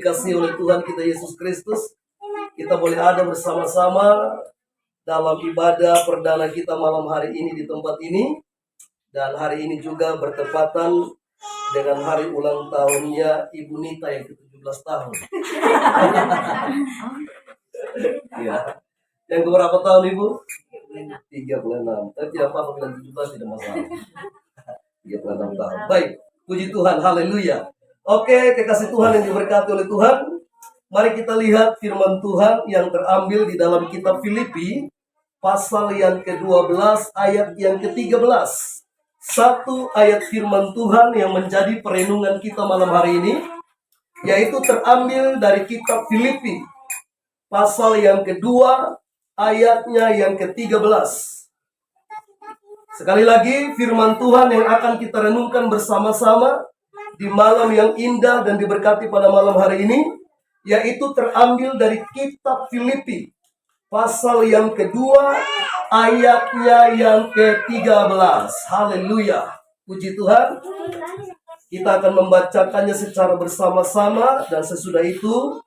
Dikasihi oleh Tuhan kita Yesus Kristus, kita boleh ada bersama-sama dalam ibadah perdana kita malam hari ini di tempat ini. Dan hari ini juga bertepatan dengan hari ulang tahunnya Ibu Nita yang ke-17 tahun. Ya. Yang keberapa tahun Ibu? 36. Tapi tidak apa-apa bilang 17, tidak masalah. 36 tahun. Baik, puji Tuhan, haleluya. Oke, kekasih Tuhan yang diberkati oleh Tuhan, mari kita lihat firman Tuhan yang terambil di dalam kitab Filipi, pasal yang ke-12, ayat yang ke-13. Satu ayat firman Tuhan yang menjadi perenungan kita malam hari ini, yaitu terambil dari kitab Filipi, pasal yang kedua, ayatnya yang ke-13. Sekali lagi, firman Tuhan yang akan kita renungkan bersama-sama di malam yang indah dan diberkati pada malam hari ini, yaitu terambil dari kitab Filipi, pasal yang kedua, ayatnya yang ke-13. Haleluya, puji Tuhan. Kita akan membacakannya secara bersama-sama, dan sesudah itu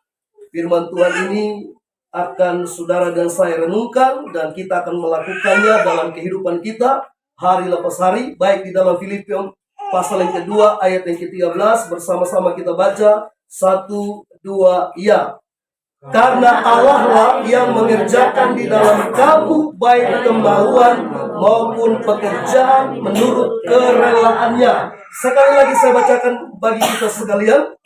firman Tuhan ini akan saudara dan saya renungkan, dan kita akan melakukannya dalam kehidupan kita hari lepas hari, baik di dalam Filipi pasal yang kedua, ayat yang ke-13, bersama-sama kita baca. 1, 2, ya. Karena Allah lah yang mengerjakan di dalam kamu baik kemauan maupun pekerjaan menurut kerelaannya. Sekali lagi saya bacakan bagi kita sekalian.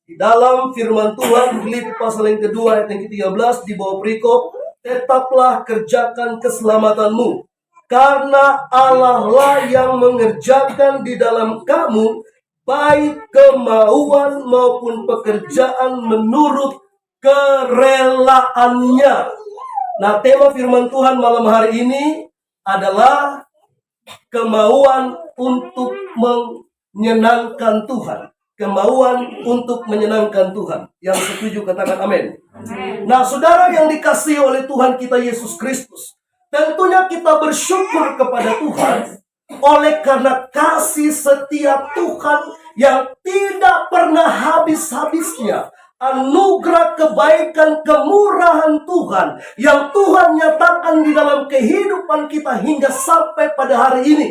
Di dalam firman Tuhan, Filipi pasal yang kedua, ayat yang ke-13, di bawah perikop, tetaplah kerjakan keselamatanmu. Karena Allah lah yang mengerjakan di dalam kamu baik kemauan maupun pekerjaan menurut kerelaannya. Nah, tema firman Tuhan malam hari ini adalah kemauan untuk menyenangkan Tuhan. Kemauan untuk menyenangkan Tuhan. Yang setuju katakan amin. Nah, saudara yang dikasihi oleh Tuhan kita Yesus Kristus, tentunya kita bersyukur kepada Tuhan oleh karena kasih setia Tuhan yang tidak pernah habis-habisnya. Anugerah kebaikan, kemurahan Tuhan yang Tuhan nyatakan di dalam kehidupan kita hingga sampai pada hari ini.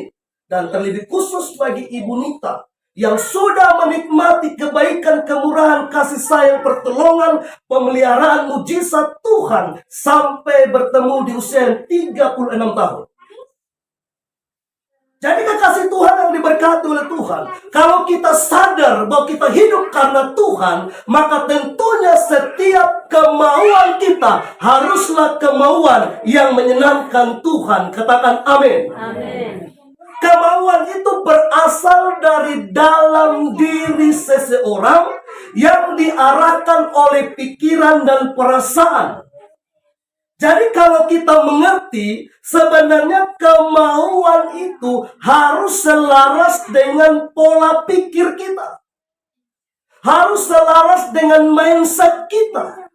Dan terlebih khusus bagi Ibu Nita yang sudah menikmati kebaikan, kemurahan, kasih sayang, pertolongan, pemeliharaan, mujizat Tuhan sampai bertemu di usia 36 tahun. Jadi kekasih Tuhan yang diberkati oleh Tuhan, kalau kita sadar bahwa kita hidup karena Tuhan, maka tentunya setiap kemauan kita haruslah kemauan yang menyenangkan Tuhan. Katakan amin. Amin. Kemauan itu berasal dari dalam diri seseorang yang diarahkan oleh pikiran dan perasaan. Jadi kalau kita mengerti, sebenarnya kemauan itu harus selaras dengan pola pikir kita. Harus selaras dengan mindset kita.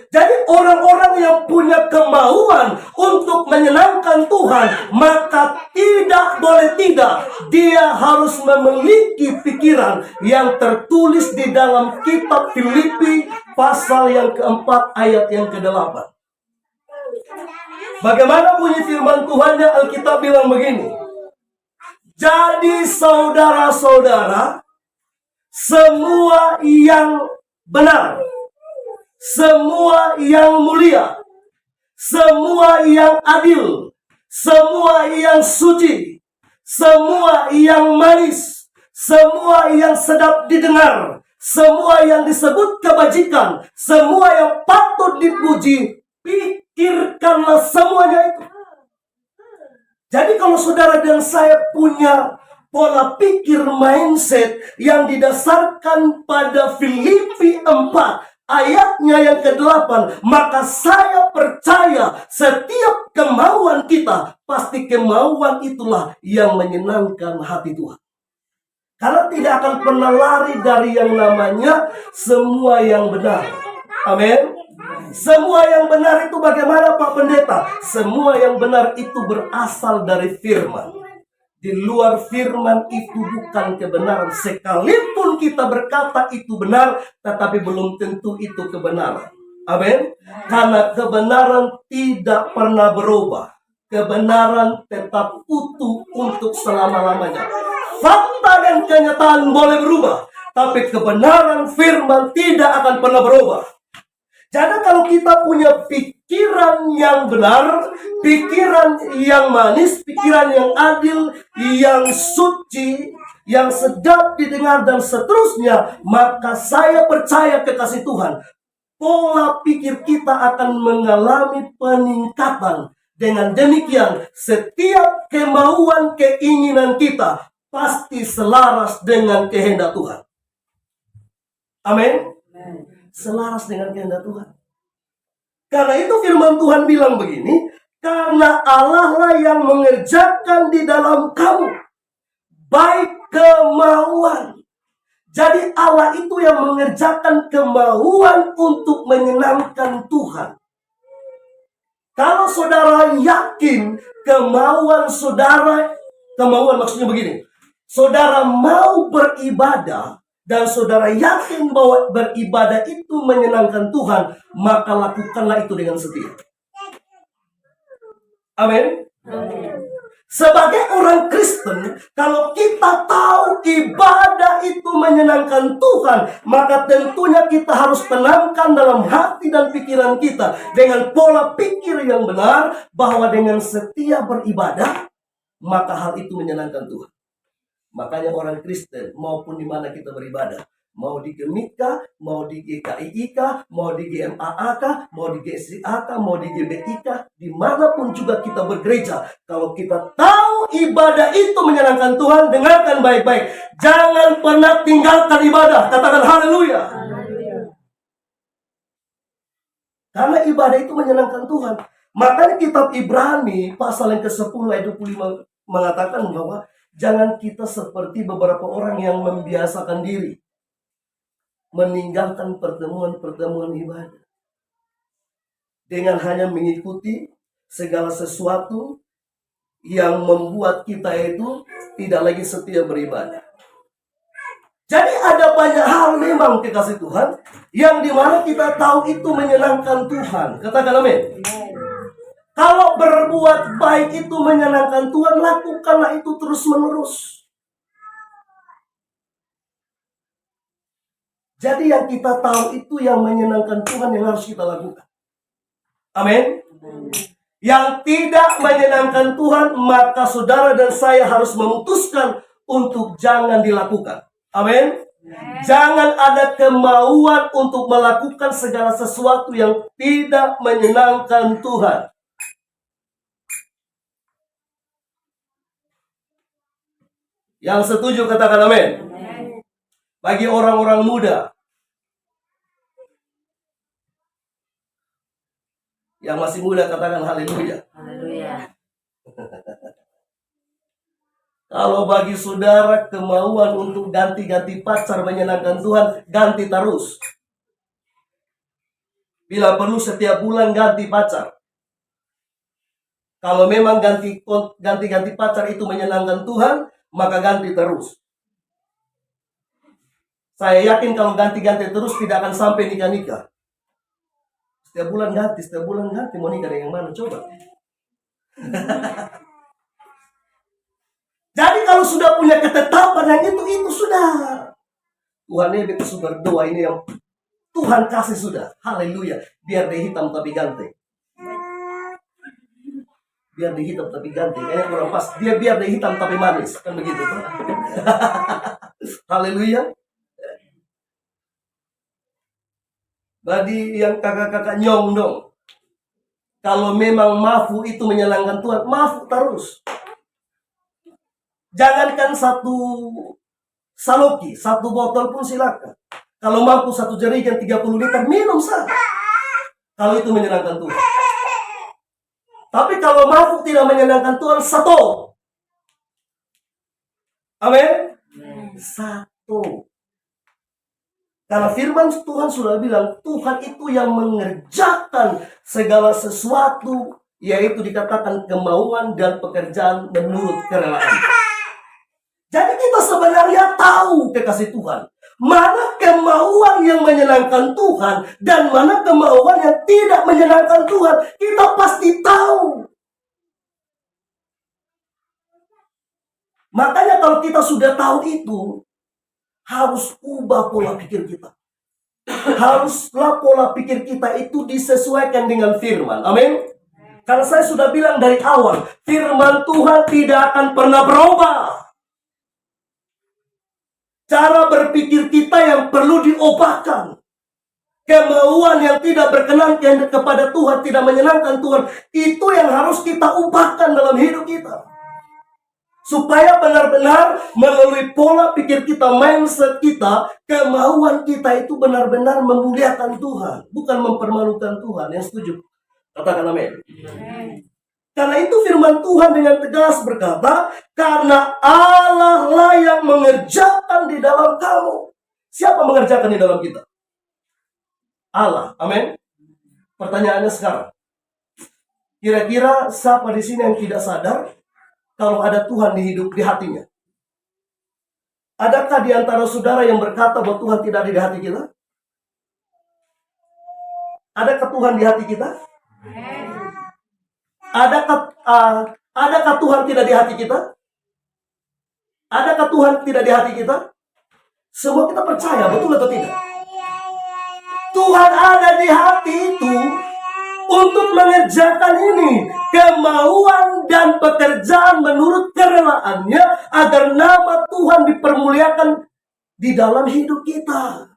Jadi orang-orang yang punya kemauan untuk menyenangkan Tuhan, maka tidak boleh tidak, dia harus memiliki pikiran yang tertulis di dalam kitab Filipi pasal yang keempat ayat yang ke-8. Bagaimana bunyi firman Tuhannya? Alkitab bilang begini. Jadi saudara-saudara, semua yang benar, semua yang mulia, semua yang adil, semua yang suci, semua yang manis, semua yang sedap didengar, semua yang disebut kebajikan, semua yang patut dipuji, pikirkanlah semuanya itu. Jadi kalau saudara dan saya punya pola pikir mindset yang didasarkan pada Filipi 4 ayatnya yang ke-8, maka saya percaya setiap kemauan kita, pasti kemauan itulah yang menyenangkan hati Tuhan. Karena tidak akan pernah lari dari yang namanya semua yang benar. Amin. Semua yang benar itu bagaimana Pak Pendeta? Semua yang benar itu berasal dari firman. Di luar firman itu bukan kebenaran. Sekalipun kita berkata itu benar, tetapi belum tentu itu kebenaran. Amin. Karena kebenaran tidak pernah berubah. Kebenaran tetap utuh untuk selama-lamanya. Fakta dan kenyataan boleh berubah, tapi kebenaran firman tidak akan pernah berubah. Jadi kalau kita punya pikiran yang benar, pikiran yang manis, pikiran yang adil, yang suci, yang sedap didengar dan seterusnya, maka saya percaya kekasih Tuhan, pola pikir kita akan mengalami peningkatan. Dengan demikian, setiap kemauan keinginan kita pasti selaras dengan kehendak Tuhan. Amin. Selaras dengan kehendak Tuhan. Karena itu firman Tuhan bilang begini, karena Allah lah yang mengerjakan di dalam kamu baik kemauan. Jadi Allah itu yang mengerjakan kemauan untuk menyenangkan Tuhan. Kalau saudara yakin kemauan saudara, kemauan maksudnya begini, saudara mau beribadah, dan saudara yakin bahwa beribadah itu menyenangkan Tuhan, maka lakukanlah itu dengan setia. Amin. Sebagai orang Kristen, kalau kita tahu ibadah itu menyenangkan Tuhan, maka tentunya kita harus tenangkan dalam hati dan pikiran kita dengan pola pikir yang benar, bahwa dengan setia beribadah, maka hal itu menyenangkan Tuhan. Makanya orang Kristen maupun di mana kita beribadah, mau di Gemika, mau di GKIIK, mau di GMAAK, mau di GSIAK, mau di GBIK, dimanapun juga kita bergereja, kalau kita tahu ibadah itu menyenangkan Tuhan, dengarkan baik-baik, jangan pernah tinggalkan ibadah. Katakan haleluya. Karena ibadah itu menyenangkan Tuhan. Makanya kitab Ibrani pasal yang ke-10 ayat 25 mengatakan bahwa jangan kita seperti beberapa orang yang membiasakan diri meninggalkan pertemuan-pertemuan ibadah dengan hanya mengikuti segala sesuatu yang membuat kita itu tidak lagi setia beribadah. Jadi ada banyak hal memang kekasih Tuhan yang dimana kita tahu itu menyenangkan Tuhan. Katakan amin. Kalau berbuat baik itu menyenangkan Tuhan, lakukanlah itu terus-menerus. Jadi yang kita tahu itu yang menyenangkan Tuhan yang harus kita lakukan. Amin. Yang tidak menyenangkan Tuhan, maka saudara dan saya harus memutuskan untuk jangan dilakukan. Amin. Jangan ada kemauan untuk melakukan segala sesuatu yang tidak menyenangkan Tuhan. Yang setuju katakan amin. Bagi orang-orang muda yang masih muda, katakan haleluya. Haleluya. Kalau bagi saudara kemauan untuk ganti-ganti pacar menyenangkan Tuhan, ganti terus. Bila perlu setiap bulan ganti pacar. Kalau memang ganti-ganti pacar itu menyenangkan Tuhan, maka ganti terus. Saya yakin kalau ganti-ganti terus tidak akan sampai nikah-nikah. Setiap bulan ganti, mau nikah dengan yang mana? Coba. Jadi kalau sudah punya ketetapan yang itu sudah. Tuhan ini betul berdoa ini yang Tuhan kasih sudah. Haleluya. Biar dia hitam tapi ganti. Biar dia hitam tapi ganti. Kayaknya kurang pas. Biar dia hitam tapi manis. Kan begitu. Haleluya. Bagi yang kakak-kakak nyong dong. Kalau memang mafu itu menyenangkan Tuhan, mafu terus. Jangankan satu saloki, satu botol pun silakan. Kalau mampu satu jerigen 30 liter, minum sah. Kalau itu menyenangkan Tuhan. Tapi kalau mampu tidak menyenangkan Tuhan, satu. Amin. Satu. Karena firman Tuhan sudah bilang, Tuhan itu yang mengerjakan segala sesuatu, yaitu dikatakan kemauan dan pekerjaan menurut kerelaan. Jadi kita sebenarnya tahu kekasih Tuhan. Mana kemauan yang menyenangkan Tuhan dan mana kemauan yang tidak menyenangkan Tuhan. Kita pasti tahu. Makanya kalau kita sudah tahu itu, harus ubah pola pikir kita. Haruslah pola pikir kita itu disesuaikan dengan firman. Amin. Karena saya sudah bilang dari awal, firman Tuhan tidak akan pernah berubah. Cara berpikir kita yang perlu diubahkan. Kemauan yang tidak berkenan kepada Tuhan, tidak menyenangkan Tuhan, itu yang harus kita ubahkan dalam hidup kita. Supaya benar-benar melalui pola pikir kita, mindset kita, kemauan kita itu benar-benar memuliakan Tuhan, bukan mempermalukan Tuhan. Yang setuju? Katakan amin. Karena itu firman Tuhan dengan tegas berkata, karena Allah lah yang mengerjakan di dalam kamu. Siapa mengerjakan di dalam kita? Allah. Amin. Pertanyaannya sekarang, kira-kira siapa di sini yang tidak sadar kalau ada Tuhan di hatinya? Adakah di antara saudara yang berkata bahwa Tuhan tidak ada di hati kita? Adakah Tuhan di hati kita? Adakah Tuhan tidak di hati kita? Adakah Tuhan tidak di hati kita? Semua kita percaya, betul atau tidak? Tuhan ada di hati itu untuk mengerjakan ini, kemauan dan pekerjaan menurut kerelaannya, agar nama Tuhan dipermuliakan di dalam hidup kita.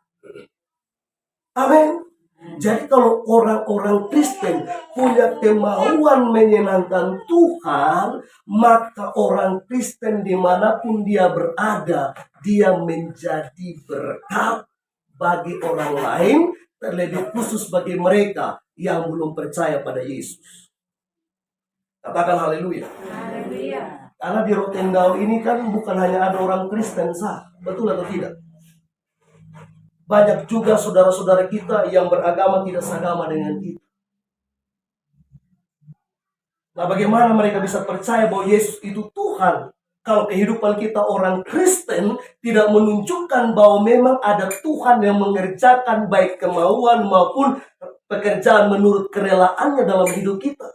Amin. Jadi kalau orang-orang Kristen punya kemauan menyenangkan Tuhan, maka orang Kristen dimanapun dia berada, dia menjadi berkat bagi orang lain, terlebih khusus bagi mereka yang belum percaya pada Yesus. Katakan haleluya. Karena di Rotendao ini kan bukan hanya ada orang Kristen sah, betul atau tidak? Banyak juga saudara-saudara kita yang beragama tidak seagama dengan kita. Nah, bagaimana mereka bisa percaya bahwa Yesus itu Tuhan? Kalau kehidupan kita orang Kristen tidak menunjukkan bahwa memang ada Tuhan yang mengerjakan baik kemauan maupun pekerjaan menurut kerelaannya dalam hidup kita.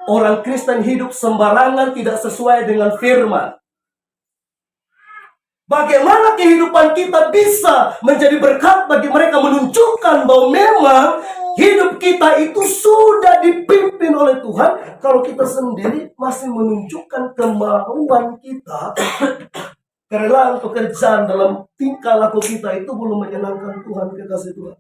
Orang Kristen hidup sembarangan, tidak sesuai dengan firman. Bagaimana kehidupan kita bisa menjadi berkat bagi mereka, menunjukkan bahwa memang hidup kita itu sudah dipimpin oleh Tuhan, kalau kita sendiri masih menunjukkan kemauan kita, kerelaan pekerjaan dalam tingkah laku kita itu belum menyenangkan Tuhan, kekasih Tuhan.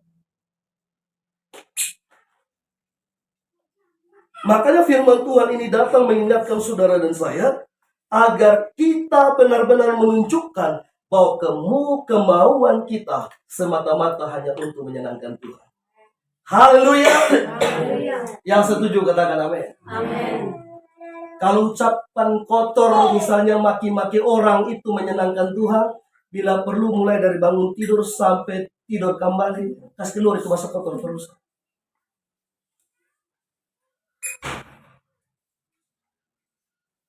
Makanya firman Tuhan ini datang mengingatkan saudara dan saya, agar kita benar-benar menunjukkan bahwa kemauan kita semata-mata hanya untuk menyenangkan Tuhan. Haleluya. Yang setuju katakan amin. Kalau ucapan kotor, misalnya maki-maki orang, itu menyenangkan Tuhan. Bila perlu mulai dari bangun tidur sampai tidur kembali, kasih keluar itu masa kotor terus.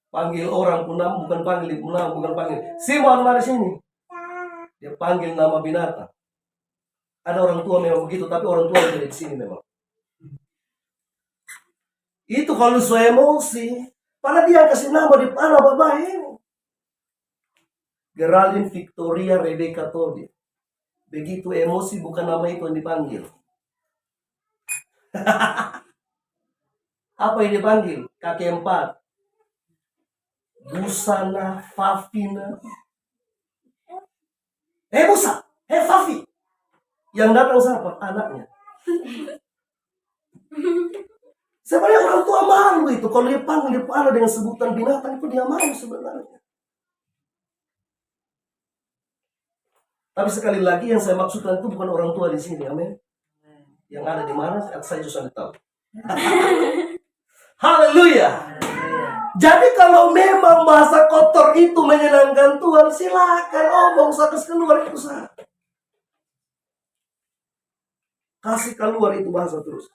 Panggil orang punam, bukan panggil punam, bukan panggil Simon, mari sini. Dia panggil nama binatang. Ada orang tua memang begitu, tapi orang tua tidak di sini memang. Itu kalau sesuai emosi, padahal dia kasih nama di mana bapak ini. Geraldine Victoria Rebecca Todi. Begitu emosi bukan nama itu yang dipanggil. Apa yang dipanggil? Kaki 4. Busana, Fafina. Busa, Fafi. Yang datang siapa? Anaknya. Sebenarnya orang tua malu itu. Kalau dia panggil anak dengan sebutan binatang, itu dia malu sebenarnya. Tapi sekali lagi yang saya maksudkan itu bukan orang tua di sini, amin. Yang ada di mana, saya susah tahu. Haleluya. Jadi kalau memang bahasa kotor itu menyenangkan Tuhan, silakan omong, sakas keluar itu sah. Kasih keluar itu bahasa terus.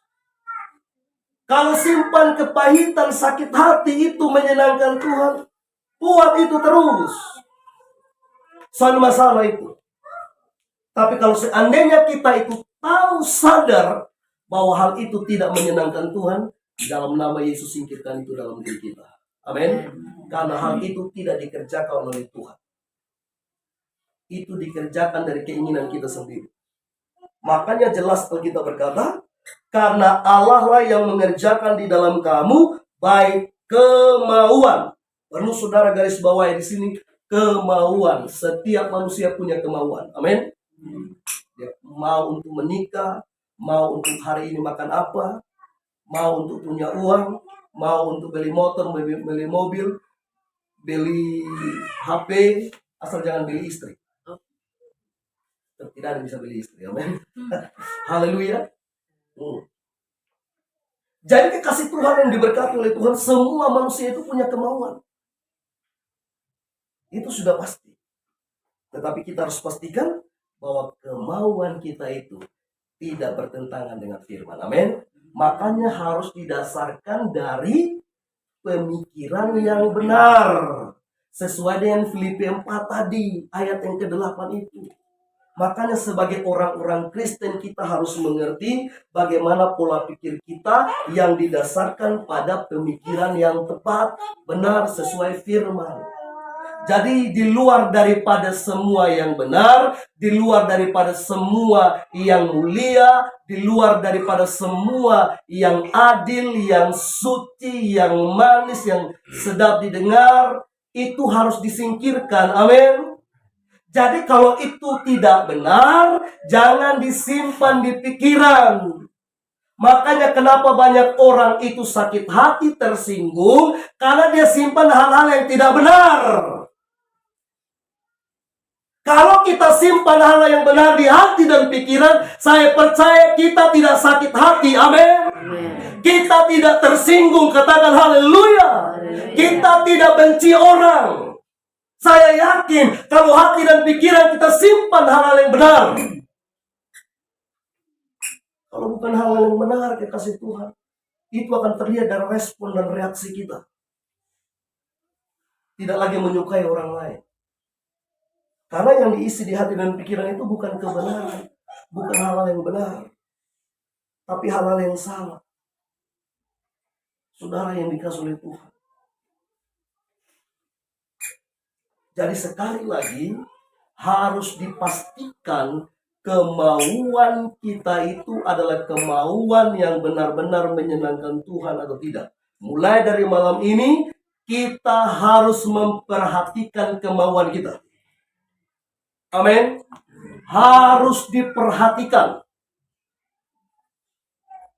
Kalau simpan kepahitan, sakit hati itu menyenangkan Tuhan, buat itu terus. Soal masalah itu. Tapi kalau seandainya kita itu tahu sadar bahwa hal itu tidak menyenangkan Tuhan, dalam nama Yesus singkirkan itu dalam diri kita. Amin. Karena hal itu tidak dikerjakan oleh Tuhan. Itu dikerjakan dari keinginan kita sendiri. Makanya jelas kita berkata, karena Allah lah yang mengerjakan di dalam kamu baik kemauan. Perlu saudara garis bawahi di sini, kemauan. Setiap manusia punya kemauan. Amin. Dia mau untuk menikah, mau untuk hari ini makan apa, mau untuk punya uang, mau untuk beli motor, beli mobil, beli HP, asal jangan beli istri. Tidak ada yang bisa beli istri, amin. Haleluya. Jadi kekasih Tuhan yang diberkati oleh Tuhan, semua manusia itu punya kemauan. Itu sudah pasti. Tetapi kita harus pastikan bahwa kemauan kita itu tidak bertentangan dengan firman. Amin. Makanya harus didasarkan dari pemikiran yang benar. Sesuai dengan Filipi 4 tadi, ayat yang ke-8 itu. Makanya sebagai orang-orang Kristen kita harus mengerti bagaimana pola pikir kita yang didasarkan pada pemikiran yang tepat, benar, sesuai firman. Jadi di luar daripada semua yang benar, di luar daripada semua yang mulia, di luar daripada semua yang adil, yang suci, yang manis, yang sedap didengar, itu harus disingkirkan. Amin. Jadi kalau itu tidak benar, jangan disimpan di pikiran. Makanya kenapa banyak orang itu sakit hati, tersinggung, karena dia simpan hal-hal yang tidak benar. Kalau kita simpan hal yang benar di hati dan pikiran, saya percaya kita tidak sakit hati. Amin. Kita tidak tersinggung, katakan haleluya. Kita tidak benci orang. Saya yakin kalau hati dan pikiran kita simpan hal-hal yang benar. Kalau bukan hal yang benar, kekasih Tuhan, itu akan terlihat dari respon dan reaksi kita. Tidak lagi menyukai orang lain. Karena yang diisi di hati dan pikiran itu bukan kebenaran, bukan hal-hal yang benar, tapi hal-hal yang salah. Saudara yang dikasih oleh Tuhan. Jadi sekali lagi harus dipastikan kemauan kita itu adalah kemauan yang benar-benar menyenangkan Tuhan atau tidak. Mulai dari malam ini kita harus memperhatikan kemauan kita. Amin. Harus diperhatikan.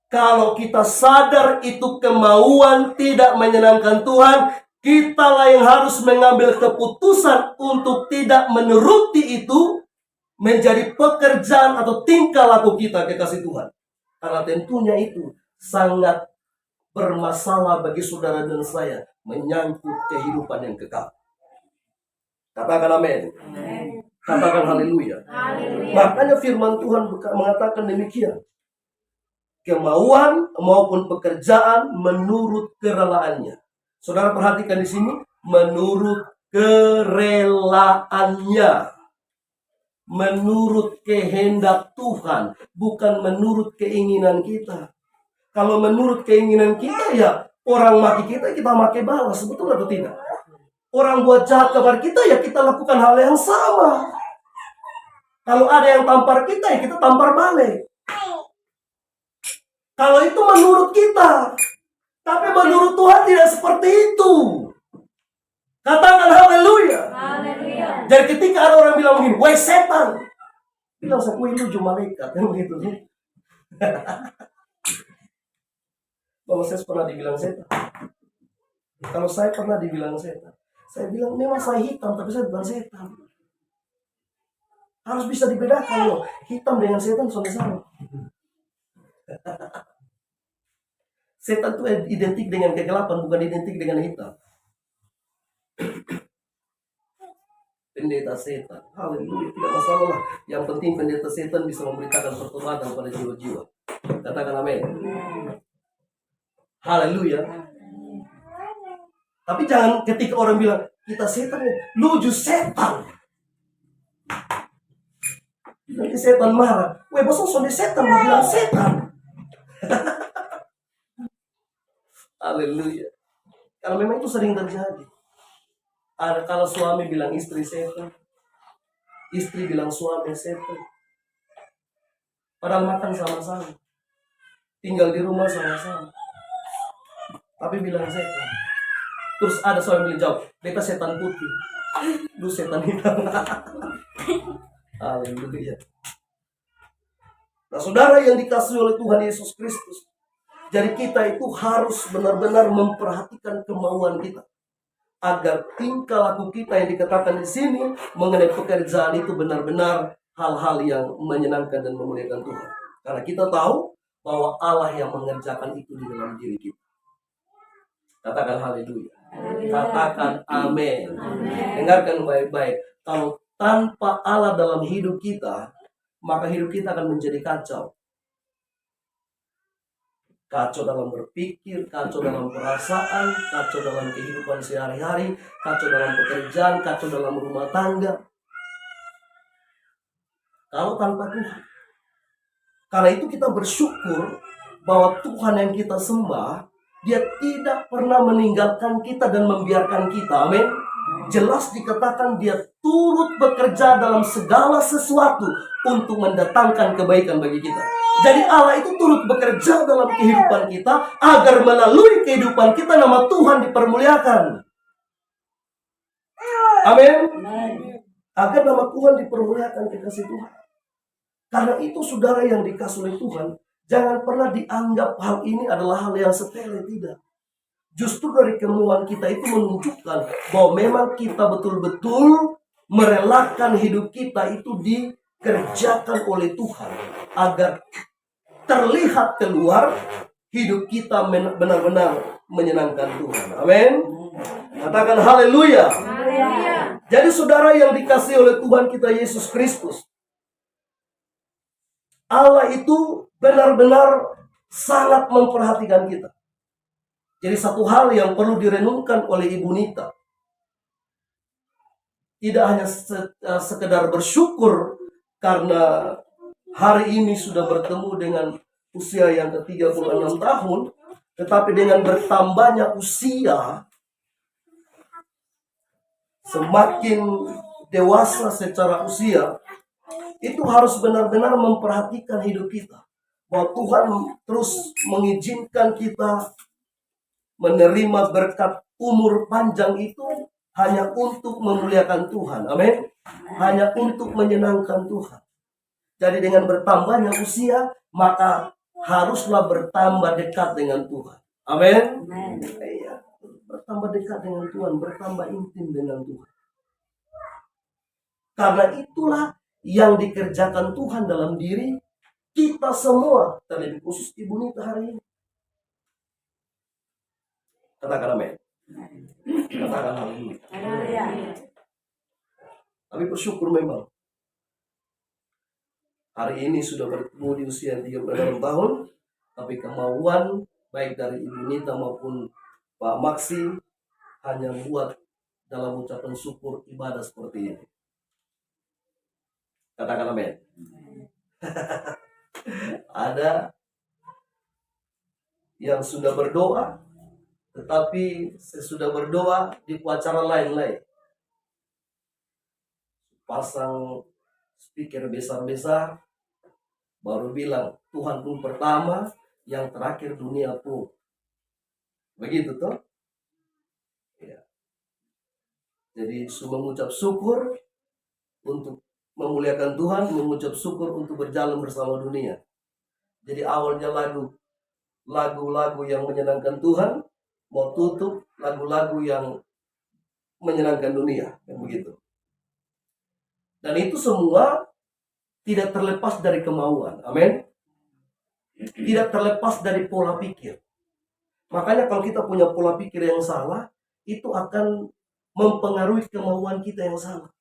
Kalau kita sadar itu kemauan tidak menyenangkan Tuhan, kitalah yang harus mengambil keputusan untuk tidak menuruti itu menjadi pekerjaan atau tingkah laku kita, kekasih Tuhan. Karena tentunya itu sangat bermasalah bagi saudara dan saya, menyangkut kehidupan yang kekal. Katakan amin. Katakan haleluya. Makanya firman Tuhan mengatakan demikian. Kemauan maupun pekerjaan menurut kerelaannya. Saudara perhatikan di sini, menurut kerelaannya. Menurut kehendak Tuhan, bukan menurut keinginan kita. Kalau menurut keinginan kita, ya orang maki kita maki balas, betul atau tidak? Orang buat jahat kepada kita, ya kita lakukan hal yang sama. Kalau ada yang tampar kita, ya kita tampar balik. Kalau itu menurut kita. Tapi menurut Tuhan tidak seperti itu. Katakan haleluya. Jadi ketika ada orang bilang begini, woi setan, bilang saya, woi lu malaikat, kan begitu. Bahwa saya pernah dibilang setan. Kalau saya pernah dibilang setan, saya bilang memang saya hitam, tapi saya bukan setan. Harus bisa dibedakan loh, hitam dengan setan sama-sama. Setan itu identik dengan kegelapan, bukan identik dengan hitam. Pendeta setan, haleluya, tidak masalah lah. Yang penting pendeta setan bisa memberitakan pertobatan pada jiwa-jiwa. Katakan amin. Haleluya. Tapi jangan ketika orang bilang kita setan, lu justru setan. Nanti setan marah. Weh, bosong sonde setan, mau bilang setan. Haleluya. Karena memang itu sering terjadi. Ada kalau suami bilang istri setan, istri bilang suami setan. Padahal makan sama-sama, tinggal di rumah sama-sama, tapi bilang setan. Terus ada suami bilang jawab, beta setan putih, lu setan hitam. Haleluya. Nah, saudara yang dikasihi oleh Tuhan Yesus Kristus, jadi kita itu harus benar-benar memperhatikan kemauan kita, agar tingkah laku kita yang dikatakan di sini mengenai pekerjaan itu benar-benar hal-hal yang menyenangkan dan memuliakan Tuhan. Karena kita tahu bahwa Allah yang mengerjakan itu di dalam diri kita. Katakan haleluya. Katakan amin. Dengarkan baik-baik. Kalau tanpa Allah dalam hidup kita, maka hidup kita akan menjadi kacau. Kacau dalam berpikir, kacau dalam perasaan, kacau dalam kehidupan sehari-hari, kacau dalam pekerjaan, kacau dalam rumah tangga. Kalau tanpa Tuhan. Karena itu kita bersyukur bahwa Tuhan yang kita sembah, Dia tidak pernah meninggalkan kita dan membiarkan kita. Amin. Jelas dikatakan Dia turut bekerja dalam segala sesuatu untuk mendatangkan kebaikan bagi kita. Jadi Allah itu turut bekerja dalam kehidupan kita agar melalui kehidupan kita nama Tuhan dipermuliakan. Amin. Agar nama Tuhan dipermuliakan, dikasih Tuhan. Karena itu saudara yang dikasih oleh Tuhan, jangan pernah dianggap hal ini adalah hal yang sepele, tidak. Justru dari kemauan kita itu menunjukkan bahwa memang kita betul-betul merelakan hidup kita itu dikerjakan oleh Tuhan. Agar terlihat keluar hidup kita benar-benar menyenangkan Tuhan. Amin. Katakan haleluya. Jadi saudara yang dikasihi oleh Tuhan kita Yesus Kristus, Allah itu benar-benar sangat memperhatikan kita. Jadi satu hal yang perlu direnungkan oleh Ibu Nita, tidak hanya sekedar bersyukur karena hari ini sudah bertemu dengan usia yang ke-36 tahun, tetapi dengan bertambahnya usia, semakin dewasa secara usia, itu harus benar-benar memperhatikan hidup kita. Bahwa Tuhan terus mengizinkan kita menerima berkat umur panjang itu hanya untuk memuliakan Tuhan. Amin. Hanya untuk menyenangkan Tuhan. Jadi dengan bertambahnya usia, maka haruslah bertambah dekat dengan Tuhan. Amin. Iya. Bertambah dekat dengan Tuhan, bertambah intim dengan Tuhan. Karena itulah yang dikerjakan Tuhan dalam diri kita semua, terlebih khusus Ibu Nita hari ini. Katakan amin. Katakan haleluya. Tapi bersyukur memang hari ini sudah bertemu di usia 36 tahun, tapi kemauan baik dari Ibu Nita maupun Pak Maksi hanya buat dalam ucapan syukur ibadah seperti ini. Katakan amin. Ada yang sudah berdoa, tetapi sesudah berdoa di acara lain-lain, pasang speaker besar-besar, baru bilang Tuhan pun pertama, yang terakhir dunia pun. Begitu toh? Ya. Jadi sudah mengucap syukur untuk memuliakan Tuhan, mengucap syukur untuk berjalan bersama dunia. Jadi awalnya lagu-lagu yang menyenangkan Tuhan, mau tutup lagu-lagu yang menyenangkan dunia, yang begitu. Dan itu semua tidak terlepas dari kemauan, amin. Tidak terlepas dari pola pikir. Makanya kalau kita punya pola pikir yang salah, itu akan mempengaruhi kemauan kita yang salah.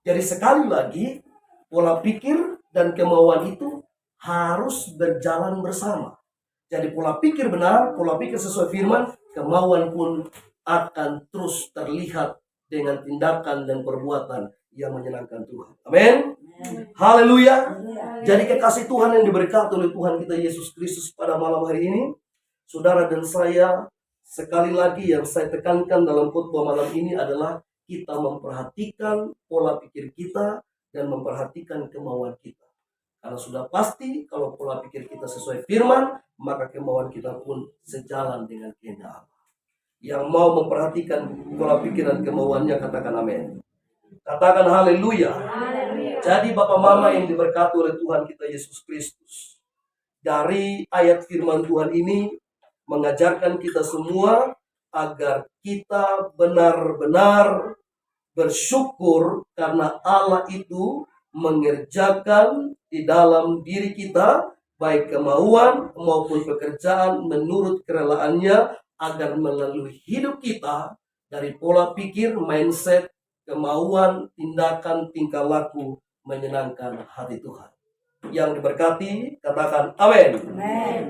Jadi sekali lagi, pola pikir dan kemauan itu harus berjalan bersama. Jadi pola pikir benar, pola pikir sesuai firman, kemauan pun akan terus terlihat dengan tindakan dan perbuatan yang menyenangkan Tuhan. Amin. Haleluya. Jadi kekasih Tuhan yang diberkati oleh Tuhan kita Yesus Kristus pada malam hari ini, saudara dan saya, sekali lagi yang saya tekankan dalam khotbah malam ini adalah kita memperhatikan pola pikir kita dan memperhatikan kemauan kita. Karena sudah pasti kalau pola pikir kita sesuai firman, maka kemauan kita pun sejalan dengan kehendak Allah. Yang mau memperhatikan pola pikir dan kemauannya, katakan amin. Katakan haleluya. Jadi Bapak Mama yang diberkati oleh Tuhan kita Yesus Kristus, dari ayat firman Tuhan ini mengajarkan kita semua agar kita benar-benar bersyukur karena Allah itu mengerjakan di dalam diri kita baik kemauan maupun pekerjaan menurut kerelaannya, agar melalui hidup kita dari pola pikir, mindset, kemauan, tindakan, tingkah laku menyenangkan hati Tuhan. Yang diberkati, katakan amin.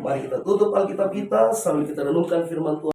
Mari kita tutup Alkitab kita sambil kita renungkan firman Tuhan.